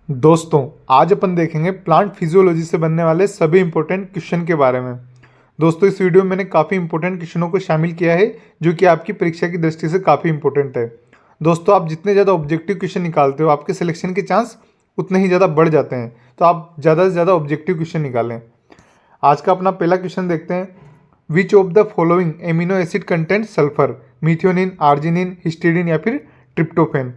दोस्तों, आज अपन देखेंगे प्लांट फिजियोलॉजी से बनने वाले सभी इंपॉर्टेंट क्वेश्चन के बारे में। दोस्तों, इस वीडियो में मैंने काफ़ी इंपॉर्टेंट क्वेश्चनों को शामिल किया है जो कि आपकी परीक्षा की दृष्टि से काफ़ी इंपॉर्टेंट है। दोस्तों, आप जितने ज़्यादा ऑब्जेक्टिव क्वेश्चन निकालते हो आपके सिलेक्शन के चांस उतने ही ज़्यादा बढ़ जाते हैं, तो आप ज़्यादा से ज़्यादा ऑब्जेक्टिव क्वेश्चन निकालें। आज का अपना पहला क्वेश्चन देखते हैं। Which of the following amino acid content sulphur? Methionine, arginine, histidine या फिर ट्रिप्टोफेन।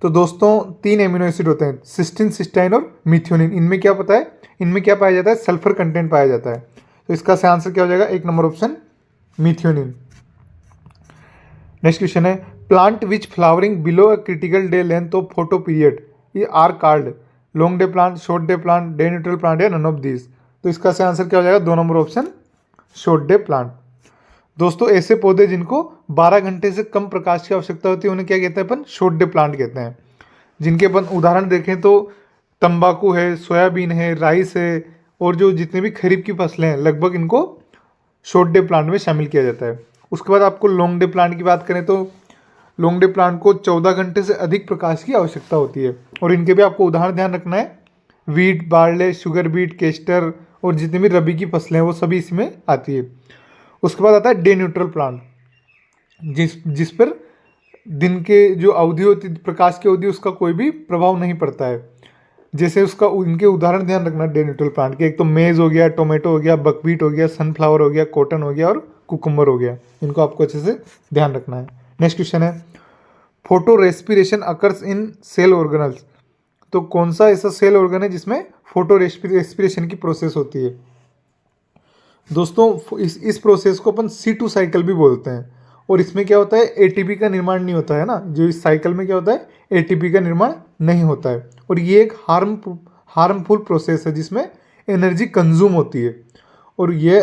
तो दोस्तों, 3 एमिनो एसिड होते हैं, सिस्टीन, सिस्टाइन और मिथ्योनिन। इनमें क्या पता है, इनमें क्या पाया जाता है? सल्फर कंटेंट पाया जाता है। तो इसका सही आंसर क्या हो जाएगा? 1 number option, methionine. Next question है, plant which flowering below a critical day length of photoperiod ये are called long day plant, short day plant, day neutral plant या नन ऑफ दीज। तो इसका सही answer क्या हो जाएगा? 2 number option, short day plant. दोस्तों, ऐसे पौधे जिनको 12 घंटे से कम प्रकाश की आवश्यकता होती है उन्हें क्या कहते हैं? अपन शॉर्ट डे प्लांट कहते हैं। जिनके अपन उदाहरण देखें तो तंबाकू है, सोयाबीन है, राइस है और जो जितने भी खरीफ की फसलें हैं लगभग इनको शॉर्ट डे प्लांट में शामिल किया जाता है। उसके बाद आपको लॉन्ग डे प्लांट की बात करें तो लॉन्ग डे प्लांट को 14 घंटे से अधिक प्रकाश की आवश्यकता होती है और इनके भी आपको उदाहरण ध्यान रखना है। Wheat, barley, sugar beet, castor और जितनी भी रबी की फसलें हैं वो सभी इसमें आती है। उसके बाद आता है डे न्यूट्रल प्लांट, जिस पर दिन के जो अवधि होती, प्रकाश की अवधि, उसका कोई भी प्रभाव नहीं पड़ता है। जैसे उसका इनके उदाहरण ध्यान रखना डे न्यूट्रल प्लांट के। एक तो मेज हो गया, टोमेटो हो गया, बकवीट हो गया, सनफ्लावर हो गया, कॉटन हो गया और कुकुम्बर हो गया। इनको आपको अच्छे से ध्यान रखना है। नेक्स्ट क्वेश्चन है, photorespiration occurs in cell organelles. तो कौन सा ऐसा सेल ऑर्गन है जिसमें फोटो रेस्पिरेशन की प्रोसेस होती है? दोस्तों, इस प्रोसेस को अपन C2 साइकिल भी बोलते हैं और इसमें क्या होता है? एटीपी का निर्माण नहीं होता है ना। जो इस साइकिल में क्या होता है? एटीपी का निर्माण नहीं होता है और ये एक हार्मफुल प्रोसेस है जिसमें एनर्जी कंज्यूम होती है और ये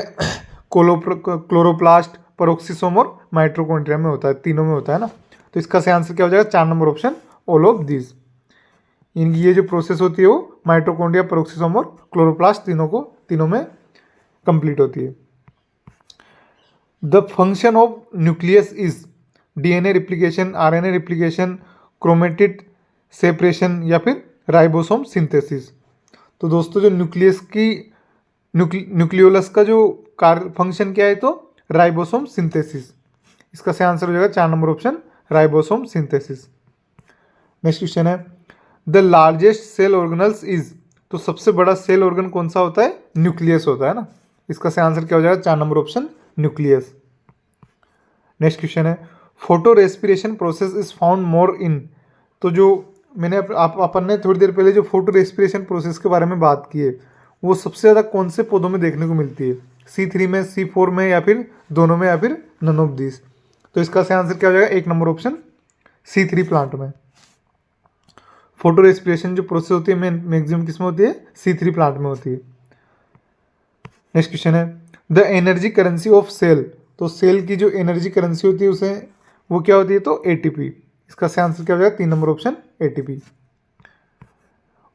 क्लोरोप्लास्ट, पेरोक्सिसोम और माइटोकॉन्ड्रिया में होता है, तीनों में होता है ना। तो इसका सही आंसर क्या हो जाएगा? 4 number option, all of this. इनकी ये जो प्रोसेस होती है वो माइटोकॉन्ड्रिया, पेरोक्सिसोम और क्लोरोप्लास्ट तीनों में कंप्लीट होती है। The function of nucleus is DNA replication, RNA replication, chromatid separation या फिर राइबोसोम सिंथेसिस। तो दोस्तों, जो न्यूक्लियोलस का जो कार्य फंक्शन क्या है? तो राइबोसोम सिंथेसिस। इसका सही आंसर हो जाएगा 4 number option, ribosome synthesis. Next question है, the largest cell organelles is. तो सबसे बड़ा सेल ऑर्गन कौन सा होता है? न्यूक्लियस होता है ना। इसका सही आंसर क्या हो जाएगा? 4 number option, nucleus. Next question है, photorespiration process is found more in. तो जो मैंने अपन ने थोड़ी देर पहले जो फोटो रेस्पिरेशन प्रोसेस के बारे में बात की है वो सबसे ज़्यादा कौन से पौधों में देखने को मिलती है? C3 में, C4 में या फिर दोनों में या फिर नन ऑफ दिस। तो इसका सही आंसर क्या हो जाएगा? 1 नंबर ऑप्शन, C3 प्लांट में। फोटो रेस्पिरेशन जो प्रोसेस होती है मैक्सिमम किस में होती है? C3 प्लांट में होती है। नेक्स्ट क्वेश्चन है, the energy currency of cell. तो सेल की जो एनर्जी करेंसी होती है उसे वो क्या होती है? तो एटीपी। इसका सही आंसर क्या हो जाएगा? 3 number option, ATP.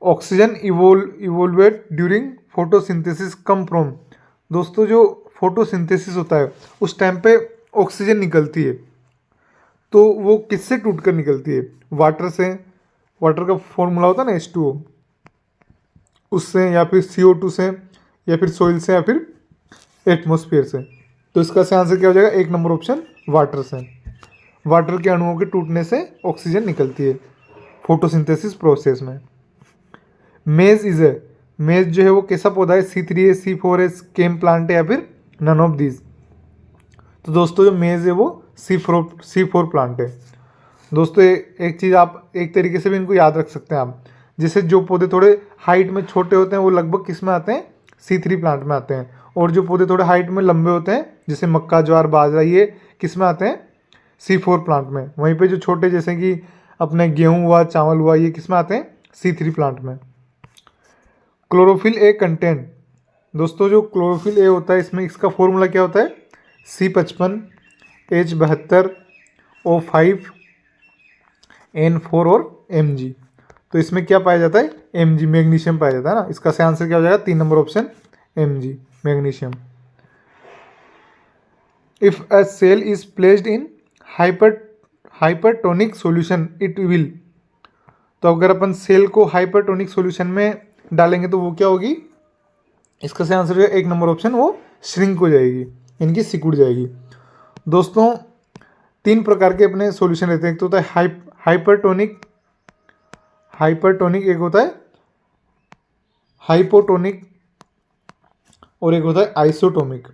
Oxygen evolved during photosynthesis come from. दोस्तों, जो फोटोसिंथेसिस होता है उस टाइम पे ऑक्सीजन निकलती है तो वो किससे टूट कर निकलती है? वाटर से, वाटर का फॉर्मूला होता है ना H2O, उससे या फिर CO2 से या फिर सोइल से या फिर एटमोसफियर से। तो इसका सही आंसर क्या हो जाएगा? 1 नंबर ऑप्शन, वाटर से। वाटर के अणुओं के टूटने से ऑक्सीजन निकलती है फोटोसिंथेसिस प्रोसेस में। मेज इज ए। मेज जो है वो कैसा पौधा है? C3 है, C4 है, केम प्लांट है या फिर नन ऑफ दीज। तो दोस्तों, जो मेज है वो C4 प्लांट है। दोस्तों, एक चीज़ आप एक तरीके से भी इनको याद रख सकते हैं आप। जैसे जो पौधे थोड़े हाइट में छोटे होते हैं वो लगभग किस में आते हैं? C3 प्लांट में आते हैं और जो पौधे थोड़े हाइट में लंबे होते हैं जैसे मक्का, ज्वार, बाजरा, ये किस में आते हैं? C4 प्लांट में। वहीं पे जो छोटे जैसे कि अपने गेहूँ हुआ, चावल हुआ, ये किस में आते हैं? C3 प्लांट में। Chlorophyll a content. दोस्तों, जो क्लोरोफिल ए होता है इसमें इसका फॉर्मूला क्या होता है? C55, H72, O5, N4 और Mg। तो इसमें क्या पाया जाता है? Mg, मैग्नीशियम पाया जाता है ना। इसका सही आंसर क्या हो जाएगा? 3 number option, Mg, magnesium. If a cell is placed in hypertonic solution it will. तो अगर अपन सेल को हाइपरटोनिक सॉल्यूशन में डालेंगे तो वो क्या होगी, इसका सही आंसर है 1 नंबर ऑप्शन, वो श्रिंक हो जाएगी, इनकी सिकुड़ जाएगी। दोस्तों 3 प्रकार के अपने सॉल्यूशन रहते हैं, एक तो होता है हाइपरटोनिक, एक होता है हाइपोटोनिक और एक होता है आइसोटोमिक।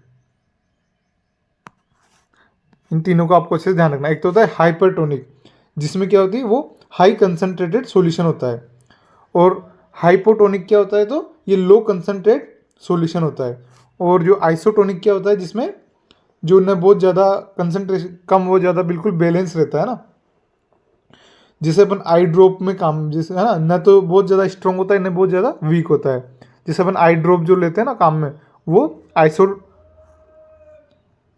इन तीनों को आपको अच्छे से ध्यान रखना। एक तो होता है हाइपरटोनिक, जिसमें क्या होती है वो हाई कंसंट्रेटेड सॉल्यूशन होता है, और हाइपोटोनिक क्या होता है तो ये लो कंसंट्रेट सॉल्यूशन होता है, और जो आइसोटोनिक क्या होता है जिसमें जो न बहुत ज़्यादा कंसंट्रेशन कम वो ज़्यादा बिल्कुल बैलेंस रहता है ना, जिसे अपन आई ड्रॉप में काम, जैसे है ना, न तो बहुत ज़्यादा स्ट्रॉन्ग होता है न बहुत ज़्यादा वीक होता है, जैसे अपन आई ड्रॉप जो लेते हैं ना काम में, वो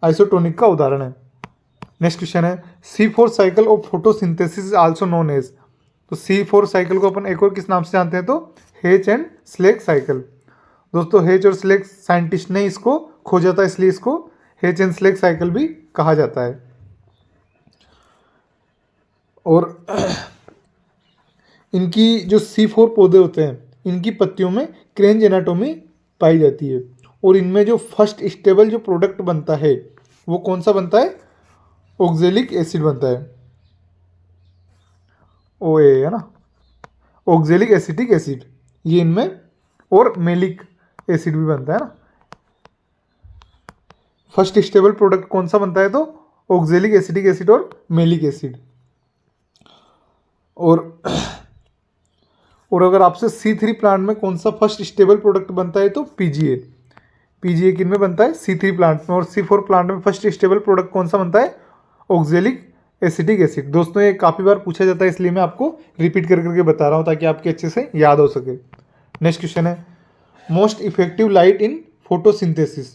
आइसोटोनिक का उदाहरण है। नेक्स्ट क्वेश्चन है C4 cycle of photosynthesis is also known as. तो C4 साइकिल को अपन एक और किस नाम से जानते हैं तो हेच एंड स्लेक साइकिल। दोस्तों हेच और स्लेक साइंटिस्ट ने इसको खोजा था, इसलिए इसको हेच एंड स्लेक साइकिल भी कहा जाता है। और इनकी जो C4 पौधे होते हैं, इनकी पत्तियों में क्रेंज एनाटोमी पाई जाती है, और इनमें जो फर्स्ट स्टेबल जो प्रोडक्ट बनता है वो कौन सा बनता है, ऑक्जेलिक एसिड बनता है, OA है ना, ऑक्जेलिक एसिटिक एसिड, ये इनमें, और मेलिक एसिड भी बनता है ना। फर्स्ट स्टेबल प्रोडक्ट कौन सा बनता है तो ऑक्जेलिक एसिटिक एसिड और मेलिक एसिड। और अगर आपसे C3 प्लांट में कौन सा फर्स्ट स्टेबल प्रोडक्ट बनता है तो PGA किन में बनता है, C3 प्लांट में, और C4 प्लांट में फर्स्ट स्टेबल प्रोडक्ट कौन सा बनता है, ऑक्जेलिक एसिटिक एसिड। दोस्तों ये काफ़ी बार पूछा जाता है, इसलिए मैं आपको रिपीट कर करके बता रहा हूँ ताकि आपके अच्छे से याद हो सके। नेक्स्ट क्वेश्चन है most effective light in photosynthesis.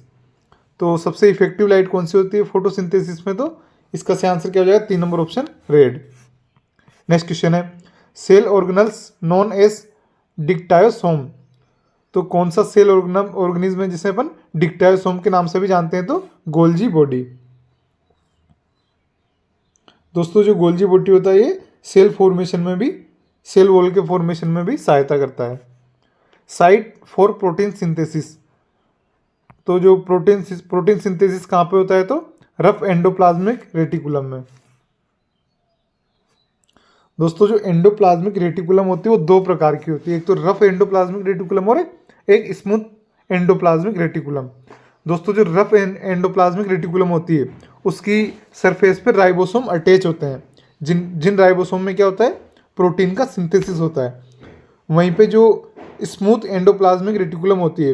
तो सबसे इफेक्टिव लाइट कौन सी होती है फोटोसिंथेसिस में, तो इसका सही आंसर क्या हो जाएगा, 3 number option red. Next question है सेल ऑर्गेनल्स नॉन एज डिक्टायोसोम। तो कौन सा सेल ऑर्गेनिज्म है जिसे अपन डिक्टायोसोम के नाम से भी जानते हैं तो गोल्जी बॉडी। दोस्तों जो गोल्जी बॉडी होता है ये सेल फॉर्मेशन में भी, सेल वॉल के फॉर्मेशन में भी सहायता करता है। Site for protein synthesis. तो जो प्रोटीन सिंथेसिस कहाँ पे होता है तो रफ एंडोप्लाज्मिक रेटिकुलम में। दोस्तों जो एंडोप्लाज्मिक रेटिकुलम होती है वो 2 प्रकार की होती है, एक तो रफ एंडोप्लाज्मिक रेटिकुलम और एक स्मूथ एंडोप्लाज्मिक रेटिकुलम। दोस्तों जो रफ एंडोप्लाज्मिक रेटिकुलम होती है उसकी सरफेस पर राइबोसोम अटैच होते हैं, जिन राइबोसोम में क्या होता है प्रोटीन का सिंथेसिस होता है। वहीं पे जो स्मूथ एंडोप्लाज्मिक रेटिकुलम होती है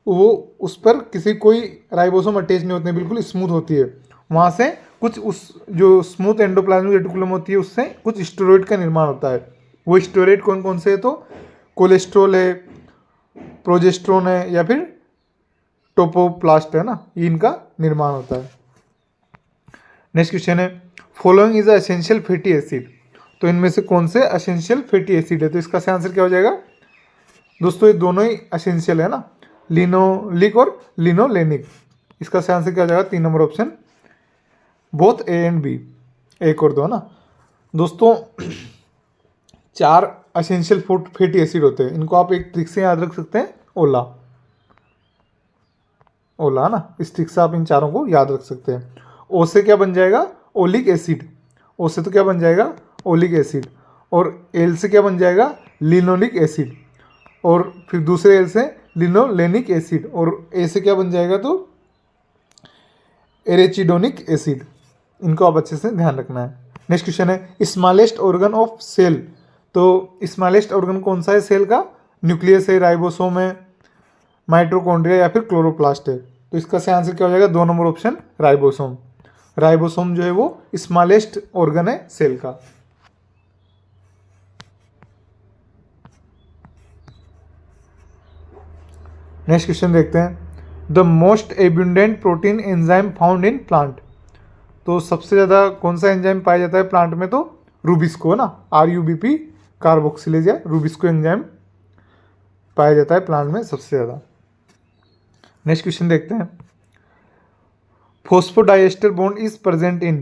वो उस पर कोई राइबोसोम अटैच नहीं होते हैं, बिल्कुल स्मूथ होती है। वहाँ से कुछ उस जो स्मूथ एंडोप्लाज्मिक रेटिकुलम होती है उससे कुछ स्टेरॉइड का निर्माण होता है। वो स्टेरॉइड कौन कौन से है तो कोलेस्ट्रॉल है, प्रोजेस्ट्रोन है, या फिर टोपोप्लास्ट है ना, ये इनका निर्माण होता है। नेक्स्ट क्वेश्चन है following is essential fatty acid. तो इनमें से कौन से एसेंशियल फैटी एसिड है, तो इसका सही आंसर क्या हो जाएगा। दोस्तों ये दोनों ही एसेंशियल है ना, लिनोलिक और लिनोलेनिक। इसका सही आंसर क्या हो जाएगा, 3 number option both A and B, एक और 2 ना। दोस्तों 4 एसेंशियल फैटी एसिड होते हैं, इनको आप एक ट्रिक से याद रख सकते हैं, ओला ना, इस ट्रिक से आप इन चारों को याद रख सकते हैं। ओ से क्या बन जाएगा ओलिक एसिड, ओ से तो क्या बन जाएगा ओलिक एसिड, और एल से क्या बन जाएगा लिनोलिक एसिड, और फिर दूसरे एल से लिनोलेनिक एसिड, और ए से क्या बन जाएगा तो एरेचिडोनिक एसिड। इनको आप अच्छे से ध्यान रखना है। नेक्स्ट क्वेश्चन है स्मॉलेस्ट ऑर्गन ऑफ सेल। तो स्मॉलेस्ट ऑर्गन कौन सा है सेल का, न्यूक्लियस है, राइबोसोम है, माइटोकॉन्ड्रिया या फिर क्लोरोप्लास्ट है। तो इसका सही आंसर क्या हो जाएगा, 2 नंबर ऑप्शन राइबोसोम। राइबोसोम जो है वो स्मॉलेस्ट ऑर्गन है सेल का। नेक्स्ट क्वेश्चन देखते हैं the most abundant protein enzyme found in plant. तो सबसे ज़्यादा कौन सा एंजाइम पाया जाता है प्लांट में तो रूबिस्को ना, RUBP कार्बोक्सिलेज या रूबिस्को एंजाइम पाया जाता है प्लांट में सबसे ज़्यादा। नेक्स्ट क्वेश्चन देखते हैं phosphodiester bond is present in.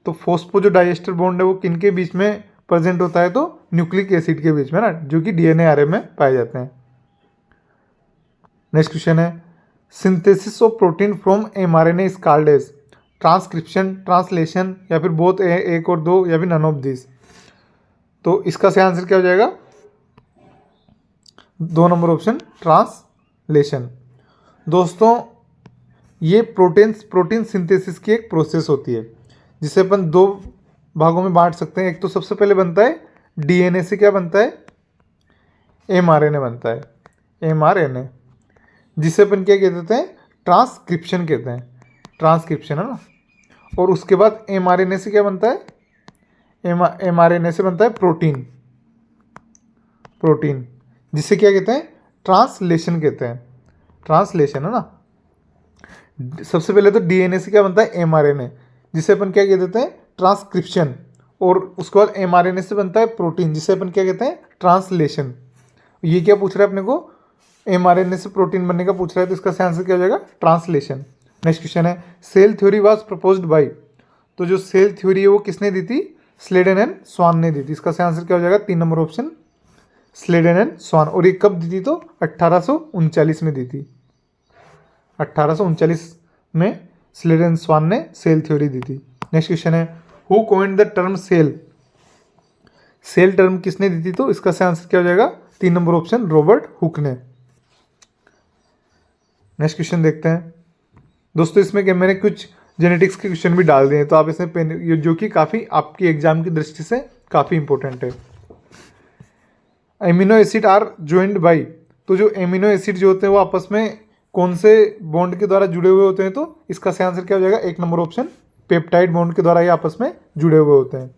तो फॉस्फो जो डाइएस्टर बॉन्ड है वो किन के बीच में प्रेजेंट होता है तो न्यूक्लिक एसिड के बीच में ना, जो कि डीएनए आरएनए में पाए जाते हैं। नेक्स्ट क्वेश्चन है synthesis of protein from mRNA is called as transcription, translation, या फिर बोथ एक और दो, या फिर नन ऑफ दिस। तो इसका सही आंसर क्या हो जाएगा? 2 नंबर ऑप्शन, ट्रांसलेशन। दोस्तों ये प्रोटीन सिंथेसिस की एक प्रोसेस होती है जिसे अपन 2 भागों में बांट सकते हैं। एक तो सबसे पहले बनता है डीएनए से क्या बनता है? एमआरएनए बनता है, एमआरएनए, जिसे अपन क्या कहते हैं? ट्रांसक्रिप्शन कहते हैं, ट्रांसक्रिप्शन है ना। और उसके बाद एमआरएनए से क्या बनता है? एमआरएनए से बनता है प्रोटीन, प्रोटीन जिसे क्या कहते हैं? ट्रांसलेशन कहते हैं, ट्रांसलेशन है ना। सबसे पहले तो डीएनए से क्या बनता है? एमआरएनए, जिसे अपन क्या कह देते हैं? ट्रांसक्रिप्शन। और उसके बाद एमआरएनए से बनता है प्रोटीन, जिसे अपन क्या कहते हैं? ट्रांसलेशन। ये क्या पूछ रहा है अपने को? एमआरएनए से प्रोटीन बनने का पूछ रहा है, तो इसका आंसर क्या हो जाएगा? ट्रांसलेशन। नेक्स्ट क्वेश्चन है cell theory was proposed by. तो जो सेल थ्योरी है वो किसने दी थी? स्लेडन एंड स्वान ने दी थी। इसका आंसर क्या हो जाएगा? 3 नंबर ऑप्शन, स्लेडन एंड स्वान। और ये कब दी थी? तो 1839 में दी थी। 1839 में स्लेडन स्वान ने सेल थ्योरी दी थी। नेक्स्ट क्वेश्चन है who coined the term cell. Cell term किसने दी थी? तो इसका आंसर क्या हो जाएगा? 3 नंबर ऑप्शन, रॉबर्ट हुक ने। नेक्स्ट क्वेश्चन देखते हैं दोस्तों। इसमें क्या मैंने कुछ जेनेटिक्स के क्वेश्चन भी डाल दिए हैं, तो आप इसमें जो कि काफ़ी आपकी एग्जाम की दृष्टि से काफ़ी इंपॉर्टेंट है। Amino acid are joined by. तो जो एमिनो एसिड जो होते हैं वो आपस में कौन से बॉन्ड के द्वारा जुड़े हुए होते हैं? तो इसका सही आंसर क्या हो जाएगा? 1 नंबर ऑप्शन, पेप्टाइड बॉन्ड के द्वारा ये आपस में जुड़े हुए होते हैं।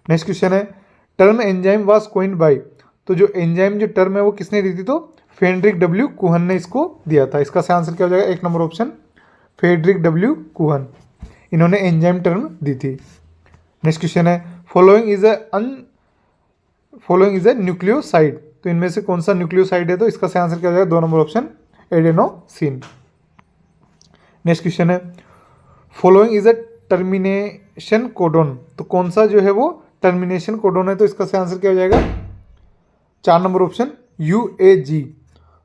नेक्स्ट क्वेश्चन है term enzyme was coined bye. तो जो एंजाइम जो टर्म है वो किसने दी थी? तो फ्रेडरिक डब्ल्यू कुहन ने इसको दिया था। इसका सही आंसर क्या हो जाएगा? 1 नंबर ऑप्शन, फ्रेडरिक डब्ल्यू कुहन, इन्होंने एंजाइम टर्म दी थी। नेक्स्ट क्वेश्चन है फॉलोइंग इज ए न्यूक्लियोसाइड। तो इनमें से कौन सा न्यूक्लियोसाइड है? तो इसका सही आंसर क्या हो जाएगा? 2 number option, adenosine. Next question है following is a termination codon. तो कौन सा जो है वो टर्मिनेशन कोडोन है? तो इसका सही आंसर क्या हो जाएगा? 4 नंबर ऑप्शन, UAG।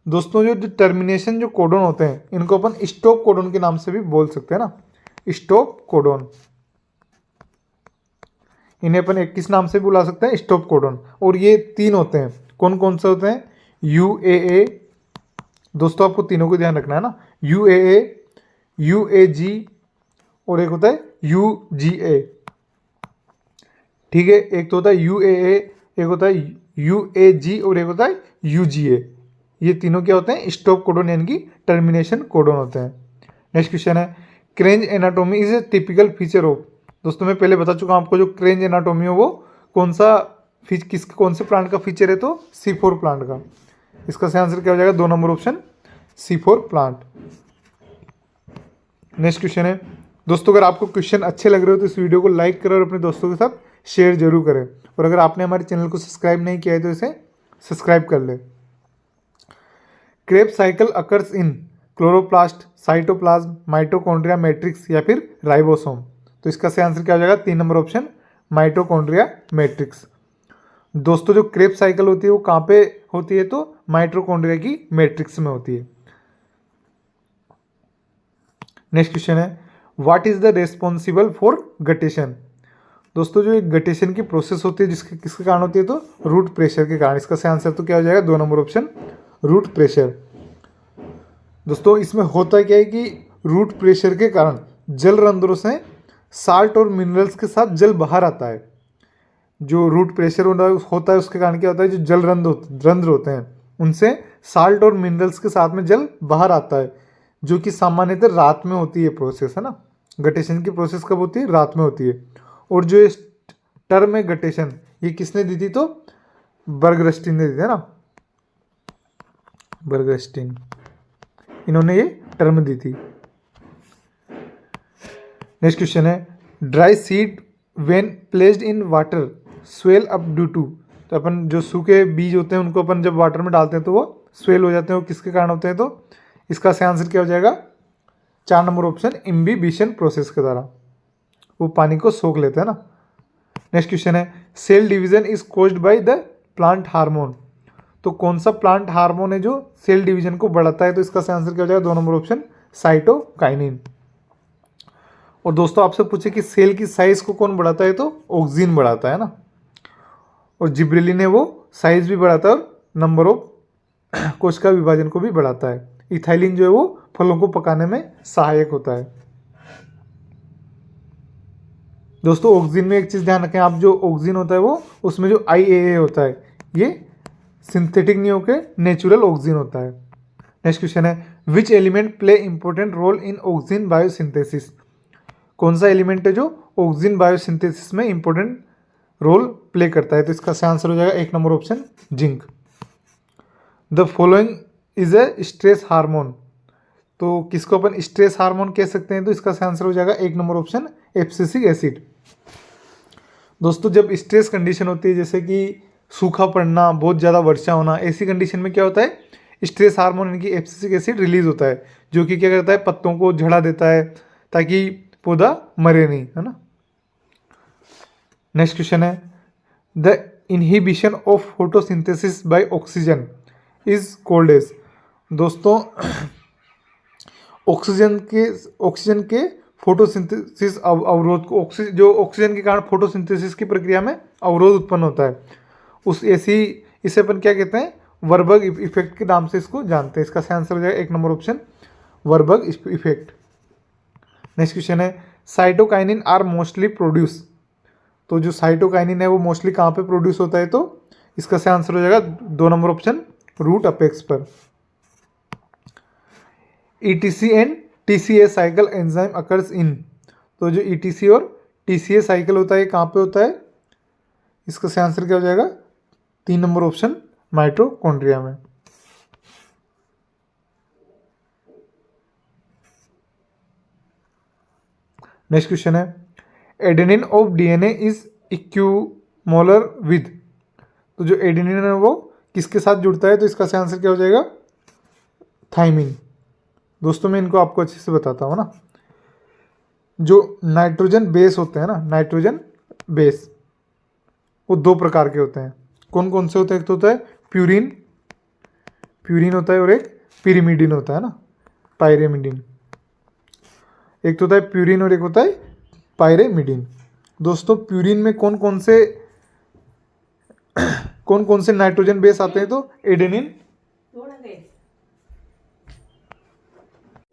दोस्तों जो टर्मिनेशन जो कोडोन होते हैं इनको अपन स्टॉप कोडोन के नाम से भी बोल सकते हैं ना, स्टॉप कोडोन। इन्हें अपन एक किस नाम से बुला सकते हैं? Stop codon. और ये 3 होते हैं, कौन कौन से होते हैं? UAA। दोस्तों आपको तीनों को ध्यान रखना है ना, UAA, UAG और एक होता है UGA। ठीक है, एक तो होता है UAA, एक होता है UAG और एक होता है UGA। ये तीनों क्या होते हैं? स्टॉप कोडोन यानी कि टर्मिनेशन कोडोन होते हैं। नेक्स्ट क्वेश्चन है kranz anatomy is a typical feature of. दोस्तों मैं पहले बता चुका हूं आपको, जो क्रेंज एनाटोमी है वो कौन से प्लांट का फीचर है? तो C4 प्लांट का। इसका सही आंसर क्या हो जाएगा? 2 number option, C4 plant. Next question है दोस्तों, अगर आपको क्वेश्चन अच्छे लग रहे हो तो इस वीडियो को लाइक करें और अपने दोस्तों के साथ शेयर जरूर करें। और अगर आपने हमारे चैनल को सब्सक्राइब नहीं किया है तो इसे सब्सक्राइब कर ले। Krebs cycle occurs in chloroplast, cytoplasm, mitochondria, matrix या फिर राइबोसोम। तो इसका सही आंसर क्या हो जाएगा? 3 नंबर ऑप्शन, माइटोकॉन्ड्रिया मैट्रिक्स। दोस्तों जो क्रेब्स साइकिल होती है वो कहाँ पे होती है? तो माइटोकॉन्ड्रिया की मैट्रिक्स में होती है। नेक्स्ट क्वेश्चन है what is the responsible for guttation. दोस्तों जो एक गटेशन की प्रोसेस होती है किसके कारण होती है? तो रूट प्रेशर के कारण। इसका सही आंसर तो क्या हो जाएगा? 2 नंबर ऑप्शन, रूट प्रेशर। दोस्तों इसमें होता क्या है कि रूट प्रेशर के कारण जल रंध्रों से साल्ट और मिनरल्स के साथ जल बाहर आता है। जो रूट प्रेशर होता है उसके कारण क्या होता है? जो जल रंध्र होते हैं उनसे साल्ट और मिनरल्स के साथ में जल बाहर आता है, जो कि सामान्यतः रात में होती है प्रोसेस, है ना। गटेशन की प्रोसेस कब होती है? रात में होती है। और जो इस टर्म है गटेशन, ये किसने दी थी? तो बर्गस्टीन ने दी थी, है ना, बर्गस्टीन, इन्होंने ये टर्म दी थी। नेक्स्ट क्वेश्चन है dry seed when placed in water swell up due to. तो अपन जो सूखे बीज होते हैं उनको अपन जब वाटर में डालते हैं तो वो स्वेल हो जाते हैं। वो किसके कारण होते हैं? तो इसका सही आंसर क्या हो जाएगा? 4 नंबर ऑप्शन, इम्बिबिशन प्रोसेस के द्वारा। वो पानी को सोख लेते हैं ना। नेक्स्ट क्वेश्चन है cell division is caused by the plant hormone. तो कौन सा प्लांट हार्मोन है जो सेल डिवीजन को बढ़ाता है? तो इसका सही आंसर क्या हो जाएगा? 2 नंबर ऑप्शन साइटोकाइनिन। और दोस्तों आपसे पूछे कि सेल की साइज को कौन बढ़ाता है? तो ऑक्सिन बढ़ाता है ना। और जिब्रेलिन है वो साइज भी बढ़ाता है और नंबर ऑफ कोशिका विभाजन को भी बढ़ाता है। इथाइलिन जो है वो फलों को पकाने में सहायक होता है। दोस्तों ऑक्सिन में एक चीज़ ध्यान रखें आप, जो ऑक्सिन होता है वो उसमें जो IAA होता है ये सिंथेटिक नहीं होकर नेचुरल ऑक्सिन होता है। नेक्स्ट क्वेश्चन है which element play important role in auxin biosynthesis. कौन सा एलिमेंट है जो ऑक्सिन बायोसिंथेसिस में इंपॉर्टेंट रोल प्ले करता है? तो इसका सही आंसर हो जाएगा 1 number option zinc. The following is a stress hormone. तो किसको अपन स्ट्रेस हार्मोन कह सकते हैं? तो इसका सही आंसर हो जाएगा 1 नंबर ऑप्शन एब्सिसिक एसिड। दोस्तों जब स्ट्रेस कंडीशन होती है जैसे कि सूखा पड़ना, बहुत ज़्यादा वर्षा होना, ऐसी कंडीशन में क्या होता है? स्ट्रेस हार्मोन यानी कि एब्सिसिक एसिड रिलीज होता है, जो कि क्या करता है? पत्तों को झड़ा देता है ताकि पौधा मरे नहीं, है ना। नेक्स्ट क्वेश्चन है the inhibition of photosynthesis by oxygen is called as. दोस्तों ऑक्सीजन के फोटोसिंथेसिस अवरोध को जो ऑक्सीजन के कारण फोटोसिंथेसिस की प्रक्रिया में अवरोध उत्पन्न होता है उस इसे अपन क्या कहते हैं? वर्बर्ग इफेक्ट के नाम से इसको जानते हैं। इसका सही आंसर हो जाएगा 1 number option Warburg effect. Next question है साइटोकाइनिन आर मोस्टली प्रोड्यूस। तो जो साइटोकाइनिन है वो मोस्टली कहाँ पे प्रोड्यूस होता है? तो इसका सही आंसर हो जाएगा 2 नंबर ऑप्शन रूट अपेक्स पर। ETC and TCA cycle enzyme occurs in. तो जो ETC और TCA साइकिल होता है कहाँ पे होता है? इसका सही आंसर क्या हो जाएगा? 3 नंबर ऑप्शन माइटोकॉन्ड्रिया में। नेक्स्ट क्वेश्चन है adenine of DNA is equimolar with. तो जो एडेनिन है वो किसके साथ जुड़ता है? तो इसका सही आंसर क्या हो जाएगा? थाइमिन। दोस्तों मैं इनको आपको अच्छे से बताता हूँ ना। जो नाइट्रोजन बेस होते हैं ना, नाइट्रोजन बेस वो 2 प्रकार के होते हैं। कौन कौन से होते हैं? एक तो होता है प्यूरिन होता है और एक पिरिमिडिन होता है ना, पायरेमिडिन। एक तो होता है प्यूरिन और एक होता है पायरेमिडिन। दोस्तों प्यूरिन में कौन कौन से नाइट्रोजन बेस आते हैं? तो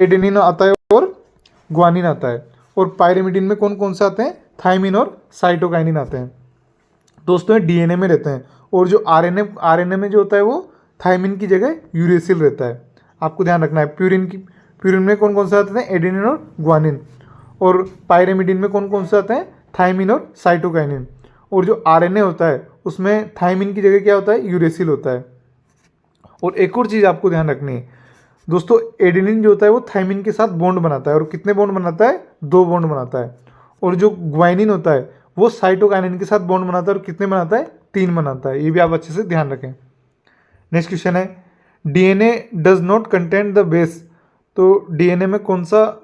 एडेनिन आता है और ग्वानिन आता है। और पायरेमिडिन में कौन कौन से आते हैं? थाइमिन और साइटोकाइनिन आते हैं। दोस्तों ये DNA में रहते हैं। और जो RNA में जो होता है वो थाइमिन की जगह यूरेसिल रहता है। आपको ध्यान रखना है। प्यूरिन में कौन कौन से आते हैं? एडेनिन और ग्वानिन। और पायरेमिडिन में कौन कौन से आते हैं? थाइमिन और साइटोकाइनिन। और जो RNA होता है उसमें थाइमिन की जगह क्या होता है? यूरेसिल होता है। और एक और चीज़ आपको ध्यान रखनी है दोस्तों, एडेनिन जो होता है वो थाइमिन के साथ बॉन्ड बनाता है। और कितने बॉन्ड बनाता है? 2 बॉन्ड बनाता है। और जो ग्वाइनिन होता है वो साइटोकाइनिन के साथ बॉन्ड बनाता है और कितने बनाता है? 3 बनाता है। ये भी आप अच्छे से ध्यान रखें। नेक्स्ट क्वेश्चन है DNA does not contain the base. तो DNA में कौन सा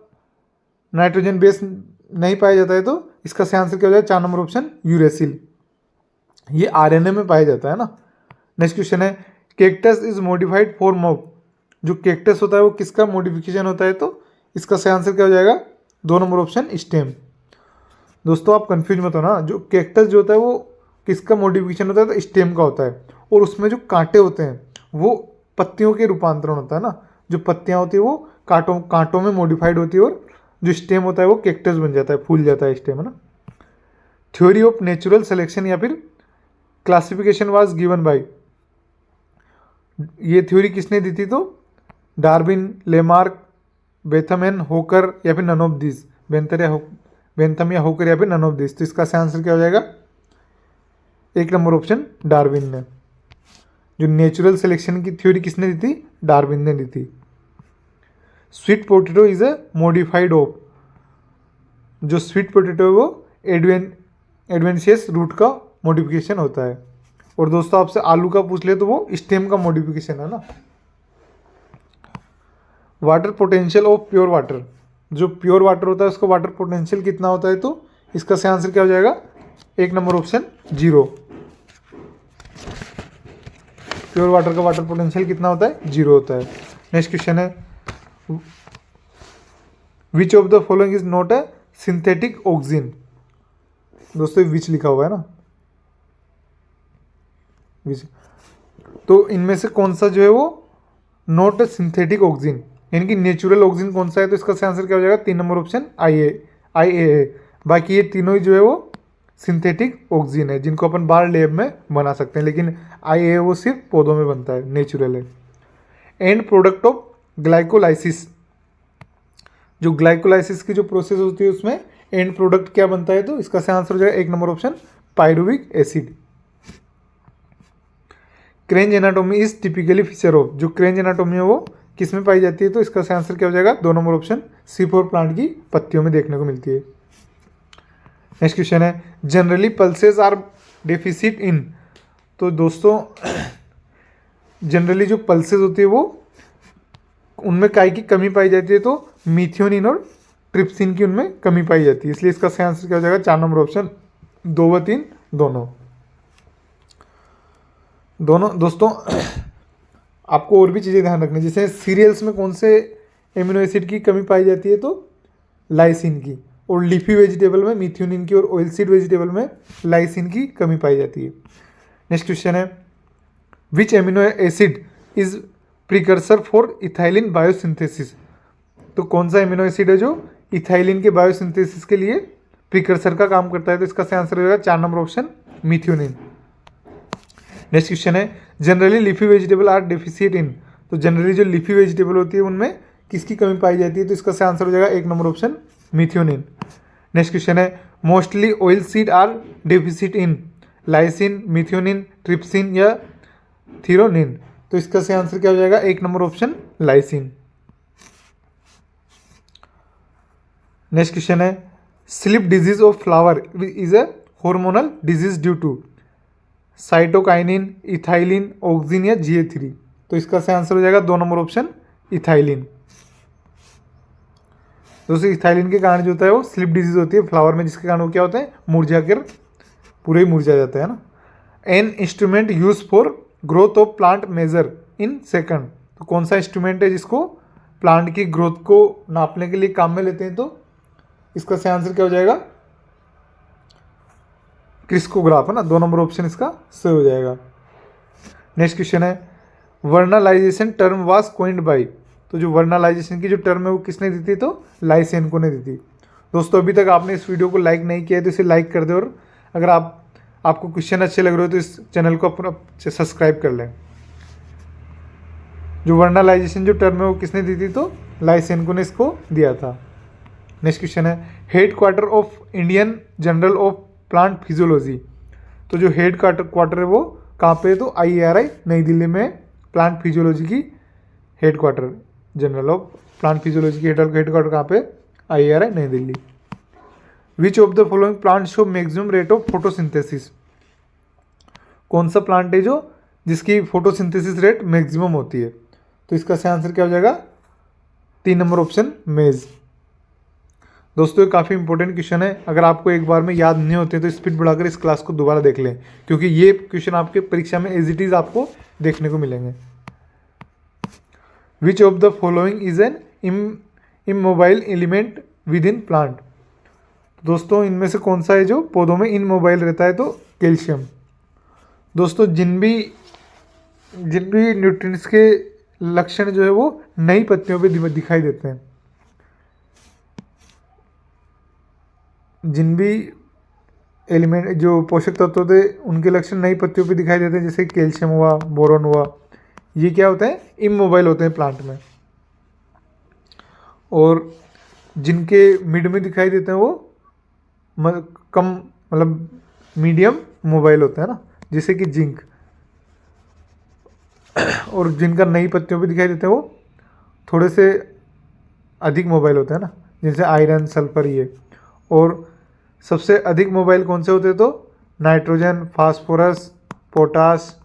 नाइट्रोजन बेस नहीं पाया जाता है? तो इसका सही आंसर क्या हो जाए? 4 नंबर ऑप्शन यूरेसिल। ये RNA में पाया जाता है ना। नेक्स्ट क्वेश्चन है cactus is modified for mop. जो कैक्टस होता है वो किसका मॉडिफिकेशन होता है? तो इसका सही आंसर क्या हो जाएगा? 2 नंबर ऑप्शन स्टेम। दोस्तों आप कंफ्यूज मत हो ना, जो कैक्टस जो होता है वो किसका मॉडिफिकेशन होता है? तो स्टेम का होता है। और उसमें जो कांटे होते हैं वो पत्तियों के रूपांतरण होता है ना। जो पत्तियां होती है वो कांटों में मॉडिफाइड होती है और जो स्टेम होता है वो कैक्टस बन जाता है, फूल जाता है स्टेम, है ना। थ्योरी ऑफ नेचुरल सिलेक्शन या फिर क्लासिफिकेशन वाज गिवन बाय। ये थ्योरी किसने दी थी? तो डार्विन, लेमार्क, बेथम एंड होकर या फिर नन ऑफ दिस। बेंथम या होकर या फिर नन ऑफ दिस। तो इसका सही आंसर क्या हो जाएगा? 1 नंबर ऑप्शन डार्विन ने। जो नेचुरल सिलेक्शन की थ्योरी किसने दी थी? डार्विन ने दी थी। Sweet potato is a modified of. जो स्वीट पोटैटो है वो एडवेंशियस रूट का मॉडिफिकेशन होता है। और दोस्तों आपसे आलू का पूछ ले तो वो स्टेम का मॉडिफिकेशन है ना। Water potential of pure water. जो प्योर वाटर होता है उसका वाटर पोटेंशियल कितना होता है? तो इसका सही आंसर क्या हो जाएगा? 1 नंबर ऑप्शन 0। प्योर वाटर का वाटर पोटेंशियल कितना होता है? 0 होता है। नेक्स्ट क्वेश्चन है which of the following is not a synthetic oxygen. दोस्तों विच लिखा हुआ है ना, विच। तो इनमें से कौन सा जो है वो नॉट सिंथेटिक ऑक्सीजन, यानी कि नेचुरल ऑक्सीजन कौन सा है? तो इसका सही आंसर क्या हो जाएगा? 3 नंबर ऑप्शन IA। बाकी ये तीनों ही जो है वो सिंथेटिक ऑक्सीजन है जिनको अपन बाहर लैब में बना सकते हैं, लेकिन IA वो सिर्फ पौधों में बनता है, नेचुरल है। एंड प्रोडक्ट ऑफ ग्लाइकोलाइसिस, जो ग्लाइकोलाइसिस की जो प्रोसेस होती है उसमें एंड प्रोडक्ट क्या बनता है? तो इसका सही आंसर हो जाएगा 1 number option pyruvic acid. Kranz anatomy is typically feature of, जो क्रेंज एनाटोमी है वो किस में पाई जाती है? तो इसका सही आंसर क्या हो जाएगा? 2 नंबर ऑप्शन C4 प्लांट की पत्तियों में देखने को मिलती है। नेक्स्ट क्वेश्चन है generally pulses are deficit in. तो दोस्तों जनरली जो पल्सेस होती है वो उनमें काय की कमी पाई जाती है? तो मीथियोनिन और ट्रिप्सिन की उनमें कमी पाई जाती है, इसलिए इसका सही आंसर क्या हो जाएगा? 4 नंबर ऑप्शन 2 व 3 दोनों। दोस्तों आपको और भी चीज़ें ध्यान रखनी, जैसे सीरियल्स में कौन से एमिनो एसिड की कमी पाई जाती है? तो लाइसिन की। और लीफी वेजिटेबल में मीथियोनिन की, और ऑयल सीड वेजिटेबल में लाइसिन की कमी पाई जाती है। नेक्स्ट क्वेश्चन है which amino acid is precursor for ethylene biosynthesis. तो कौन सा एमिनो एसिड है जो इथाइलिन के बायोसिंथेसिस के लिए प्रिकर्सर का काम करता है? तो इसका सही आंसर हो जाएगा 4 number option methionine. Next question है generally leafy vegetable are deficit in. तो जनरली जो लीफी वेजिटेबल होती है उनमें किसकी कमी पाई जाती है? तो इसका सही आंसर हो जाएगा 1 number option methionine. Next question है mostly oil seed are deficit in lysine, methionine, trypsin या थीरोनिन। तो इसका सही आंसर क्या हो जाएगा? 1 number option lysine. Next question है sleep disease of flower is a hormonal disease due to cytokinin, ethylene, auxin या GA3। तो इसका सही आंसर हो जाएगा 2 नंबर ऑप्शन इथाइलिन। दोस्तों इथाइलिन के कारण जो होता है वो स्लिप डिजीज होती है फ्लावर में, जिसके कारण वो क्या होता है? मुरझा कर पूरे ही मुरझा जाता है ना। An instrument use for growth of plant measure in second. तो कौन सा इंस्ट्रूमेंट है जिसको प्लांट की ग्रोथ को नापने के लिए काम में लेते हैं? तो इसका सही आंसर क्या हो जाएगा? क्रिस्कोग्राफ है ना, 2 नंबर ऑप्शन इसका सही हो जाएगा। नेक्स्ट क्वेश्चन है vernalisation term was coined bye. तो जो वर्नालाइजेशन की जो टर्म है वो किसने दी थी? तो लाइसेनको ने दी थी। दोस्तों अभी तक आपने इस वीडियो को लाइक नहीं किया है तो इसे लाइक कर दे, और अगर आपको क्वेश्चन अच्छे लग रहे हो तो इस चैनल को अपना सब्सक्राइब कर लें। जो वर्नालाइजेशन जो टर्म है वो किसने दी थी? तो लाइसेनको ने इसको दिया था। नेक्स्ट क्वेश्चन है head quarter of Indian journal of plant physiology. तो जो हेड क्वार्टर है वो कहाँ पे है? तो IARI नई दिल्ली में प्लांट फिजियोलॉजी की head quarter, journal of plant physiology की हेड क्वार्टर कहाँ पे? IARI नई Delhi. Which of the following plant show maximum rate of photosynthesis. कौन सा प्लांट है जो जिसकी फोटोसिंथेसिस रेट मैक्सिमम होती है? तो इसका सही आंसर क्या हो जाएगा? 3 नंबर ऑप्शन मेज। दोस्तों ये काफ़ी इंपॉर्टेंट क्वेश्चन है, अगर आपको एक बार में याद नहीं होते तो स्पीड बढ़ाकर इस क्लास को दोबारा देख लें, क्योंकि ये क्वेश्चन आपके परीक्षा में एज इट इज आपको देखने को मिलेंगे। Which of the following is an immobile element with in plant. दोस्तों इनमें से कौन सा है जो पौधों में इनमोबाइल रहता है? तो कैल्शियम। दोस्तों जिन भी न्यूट्रिएंट्स के लक्षण जो है वो नई पत्तियों पे दिखाई देते हैं, जिन भी एलिमेंट जो पोषक तत्व होते हैं उनके लक्षण नई पत्तियों पे दिखाई देते हैं, जैसे कैल्शियम हुआ, बोरॉन हुआ, ये क्या होते हैं? इमोबाइल होते हैं प्लांट में। और जिनके मिड में दिखाई देते हैं वो कम मतलब मीडियम मोबाइल होते हैं ना, जैसे कि जिंक। और जिनका नई पत्तियों पे दिखाई देते हैं वो थोड़े से अधिक मोबाइल होते हैं ना, जैसे आयरन, सल्फर ये। और सबसे अधिक मोबाइल कौन से होते हैं? तो nitrogen, phosphorus, potash,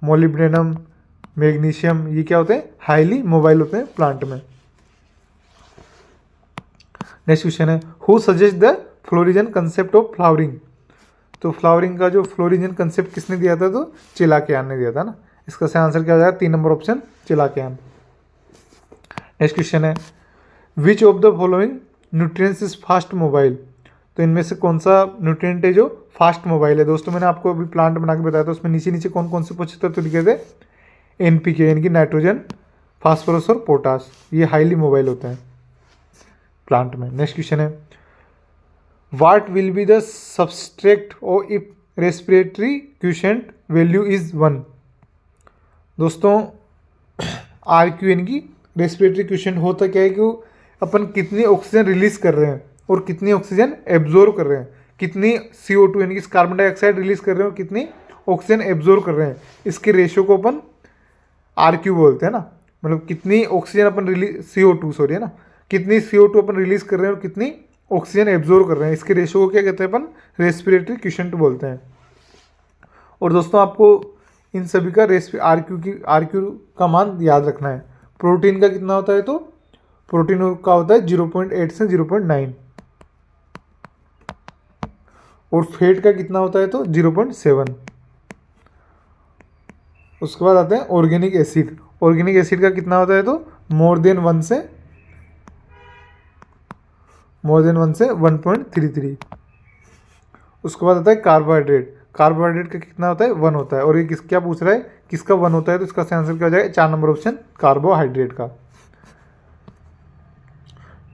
molybdenum, magnesium, ये क्या होते हैं? हाईली मोबाइल होते हैं प्लांट में। नेक्स्ट क्वेश्चन है who suggest the florigen concept of flowering. तो फ्लावरिंग का जो फ्लोरिजन कंसेप्ट किसने दिया था, तो चिलाकियान ने दिया था ना। इसका सही आंसर क्या हो जाएगा, 3 नंबर ऑप्शन चिलाकियान। नेक्स्ट क्वेश्चन है, which of the following nutrients is fast mobile. तो इनमें से कौन सा न्यूट्रिएंट है जो फास्ट मोबाइल है। दोस्तों मैंने आपको अभी प्लांट बना के बताया था, उसमें नीचे नीचे कौन कौन से पोषक तत्व लिखे थे, NPK यानी कि नाइट्रोजन, फास्फोरस और पोटास, ये हाईली मोबाइल होते हैं प्लांट में। नेक्स्ट क्वेश्चन है, what will be the subtract और if respiratory quotient value is 1। दोस्तों RQ यानी कि रेस्पिरेटरी क्वेशेंट होता क्या है कि अपन कितनी ऑक्सीजन रिलीज कर रहे हैं और कितनी ऑक्सीजन एब्जॉर्व कर रहे हैं, कितनी CO2 यानी कि कार्बन डाइऑक्साइड रिलीज कर रहे हैं और कितनी ऑक्सीजन एब्जॉर्व कर रहे हैं, इसके रेशियो को अपन RQ बोलते हैं ना। मतलब कितनी ऑक्सीजन अपन रिलीज CO2 सॉरी है ना, कितनी CO2 अपन रिलीज कर रहे हैं और कितनी ऑक्सीजन एब्जॉर्व कर रहे हैं, इसके रेशियो को क्या कहते हैं अपन, रेस्पिरेटरी क्वेशेंट बोलते हैं। और दोस्तों आपको इन सभी का RQ का मान याद रखना है। प्रोटीन का कितना होता है, तो प्रोटीन का होता है 0.8 से 0.9 और फैट का कितना होता है, तो 0.7। उसके बाद आते हैं ऑर्गेनिक एसिड। ऑर्गेनिक एसिड का कितना होता है, तो मोर देन 1 से 1.33। उसके बाद आता है कार्बोहाइड्रेट। कार्बोहाइड्रेट का कितना होता है, 1 होता है। और ये क्या पूछ रहा है, किसका 1 होता है, तो इसका आंसर क्या हो जाएगा, 4 नंबर ऑप्शन कार्बोहाइड्रेट का।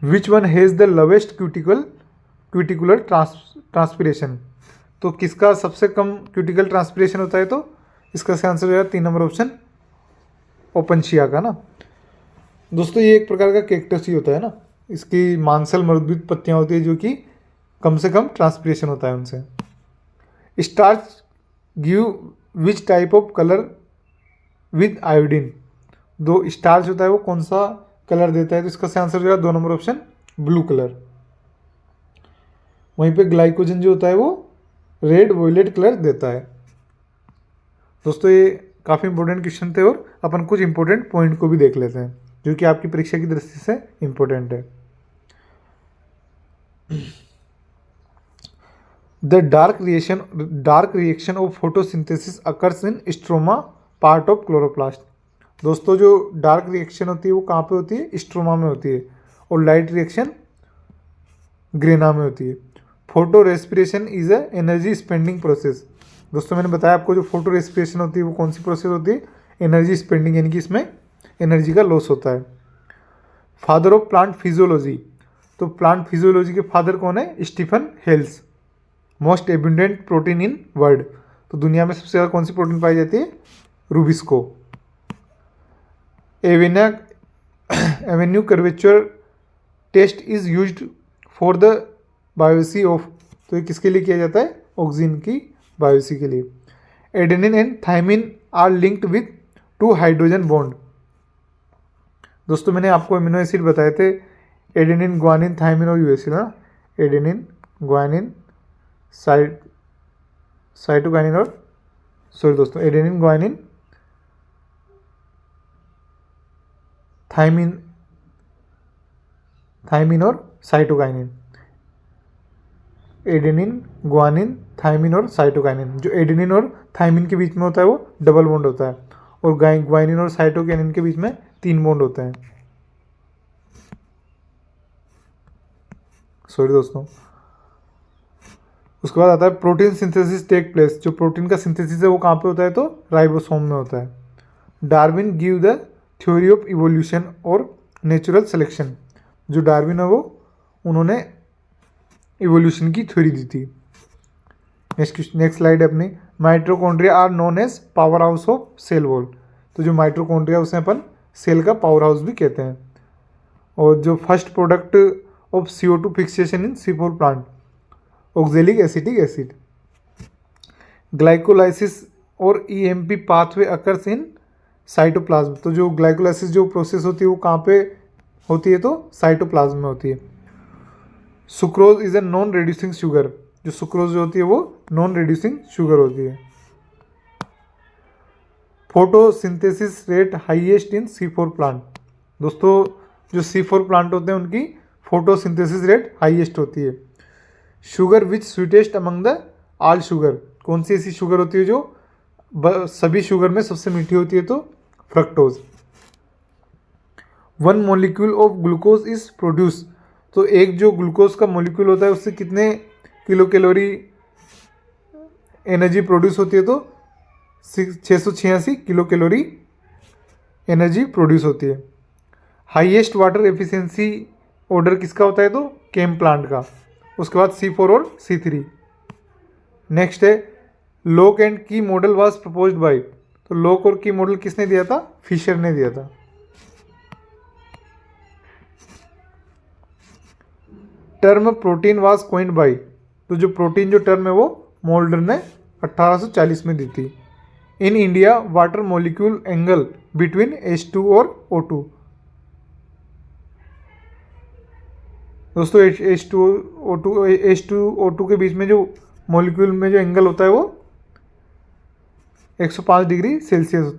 Which one has the lowest cuticular transpiration. तो किसका सबसे कम क्यूटिकल ट्रांसपिरेशन होता है, तो इसका सही आंसर हो जाएगा 3 नंबर ऑप्शन ओपनशिया का ना। दोस्तों ये एक प्रकार का कैक्टस ही होता है ना, इसकी मांसल मजबूत पत्तियां होती है जो कि कम से कम ट्रांसपिरेशन होता है उनसे। Starch give which type of colour with iodine. दो स्टार्च होता है वो कौन सा कलर देता है, तो इसका सही आंसर हो जाएगा 2 नंबर ऑप्शन ब्लू कलर। वहीं पे ग्लाइकोजन जो होता है वो रेड वॉयलेट कलर देता है। दोस्तों ये काफ़ी इंपॉर्टेंट क्वेश्चन थे और अपन कुछ इंपॉर्टेंट पॉइंट को भी देख लेते हैं जो कि आपकी परीक्षा की दृष्टि से इंपॉर्टेंट है। The dark reaction of photosynthesis occurs in stroma part of chloroplast. दोस्तों जो डार्क रिएक्शन होती है वो कहाँ पे होती है, स्ट्रोमा में होती है, और लाइट रिएक्शन ग्रेना में होती है। Photo respiration is a energy spending process. दोस्तों मैंने बताया आपको जो फोटो रेस्पिरेशन होती है वो कौन सी प्रोसेस होती है, एनर्जी स्पेंडिंग, यानी कि इसमें एनर्जी का लॉस होता है। Father of plant physiology. तो प्लांट फिजियोलॉजी के फादर कौन है, Stephen Hales. Most abundant protein in world. तो दुनिया में सबसे ज़्यादा कौन सी प्रोटीन पाई जाती है, rubisco. Avena curvature test is used for the bioassay. Of ये किसके लिए किया जाता है, ऑक्सीजन की बायोसी के लिए। Adenine and thymine are linked with 2 hydrogen bond. दोस्तों मैंने आपको अमीनो एसिड बताए थे, एडेनिन, ग्वानिन, थायमिन और यूएसिल ना। एडेनिन, ग्वानिन, साइटोकाइनिन और सॉरी दोस्तों एडेनिन, ग्वानिन, थायमिन और साइटोकाइनिन। एडेनिन, ग्वानिन, थायमिन और साइटोकाइनिन। जो एडेनिन और थायमिन के बीच में होता है वो डबल बॉन्ड होता है, और ग्वानिन और साइटोकाइनिन के बीच में 3 बॉन्ड होते हैं। सॉरी दोस्तों। उसके बाद आता है प्रोटीन सिंथेसिस टेक प्लेस। जो प्रोटीन का सिंथेसिस है वो कहाँ पे होता है, तो राइबोसोम में होता है। Darwin give the theory of evolution और नेचुरल सिलेक्शन। जो डार्विन है वो उन्होंने इवोल्यूशन की थ्योरी दी थी। नेक्स्ट स्लाइड है अपनी। Mitochondria are known as power house of cell wall. तो जो माइटोकॉन्ड्रिया उसे अपन सेल का पावर हाउस भी कहते हैं। और जो first product of CO2 fixation in C4 plant, oxalic acetic acid. Glycolysis और EMP pathway occurs in cytoplasm. तो जो ग्लाइकोलाइसिस जो प्रोसेस होती है वो कहाँ पे होती है, तो साइटोप्लाज्म में होती है। Sucrose is a non reducing sugar. जो सुक्रोज जो होती है वो नॉन रिड्यूसिंग शुगर होती है। Photosynthesis rate highest in C4 plant. दोस्तों जो C4 प्लांट होते हैं उनकी फोटोसिंथेसिस रेट हाईएस्ट होती है। Sugar which sweetest among the all sugar, कौन सी ऐसी शुगर होती है जो सभी शुगर में सबसे मीठी होती है? तो fructose. 1 molecule of glucose is produce, तो एक जो ग्लूकोज का मॉलिक्यूल होता है उससे कितने किलो कैलोरी एनर्जी प्रोड्यूस होती है? तो 686 किलो कैलोरी एनर्जी प्रोड्यूस होती है। हाईएस्ट वाटर एफिशिएंसी ऑर्डर किसका होता है? तो केम प्लांट का। उसके बाद C4 और C3। नेक्स्ट है लॉक एंड की मॉडल वाज प्रपोज्ड बाय, तो लॉक और की मॉडल किसने दिया था? फिशर ने दिया था। Term protein was coined bye, तो जो प्रोटीन जो टर्म है वो मोल्डर ने 1840 में दी थी। In India water molecule angle between H2 और O2, दोस्तों H2O2 के बीच में जो मॉलिक्यूल में जो एंगल होता है वो 105 डिग्री सेल्सियस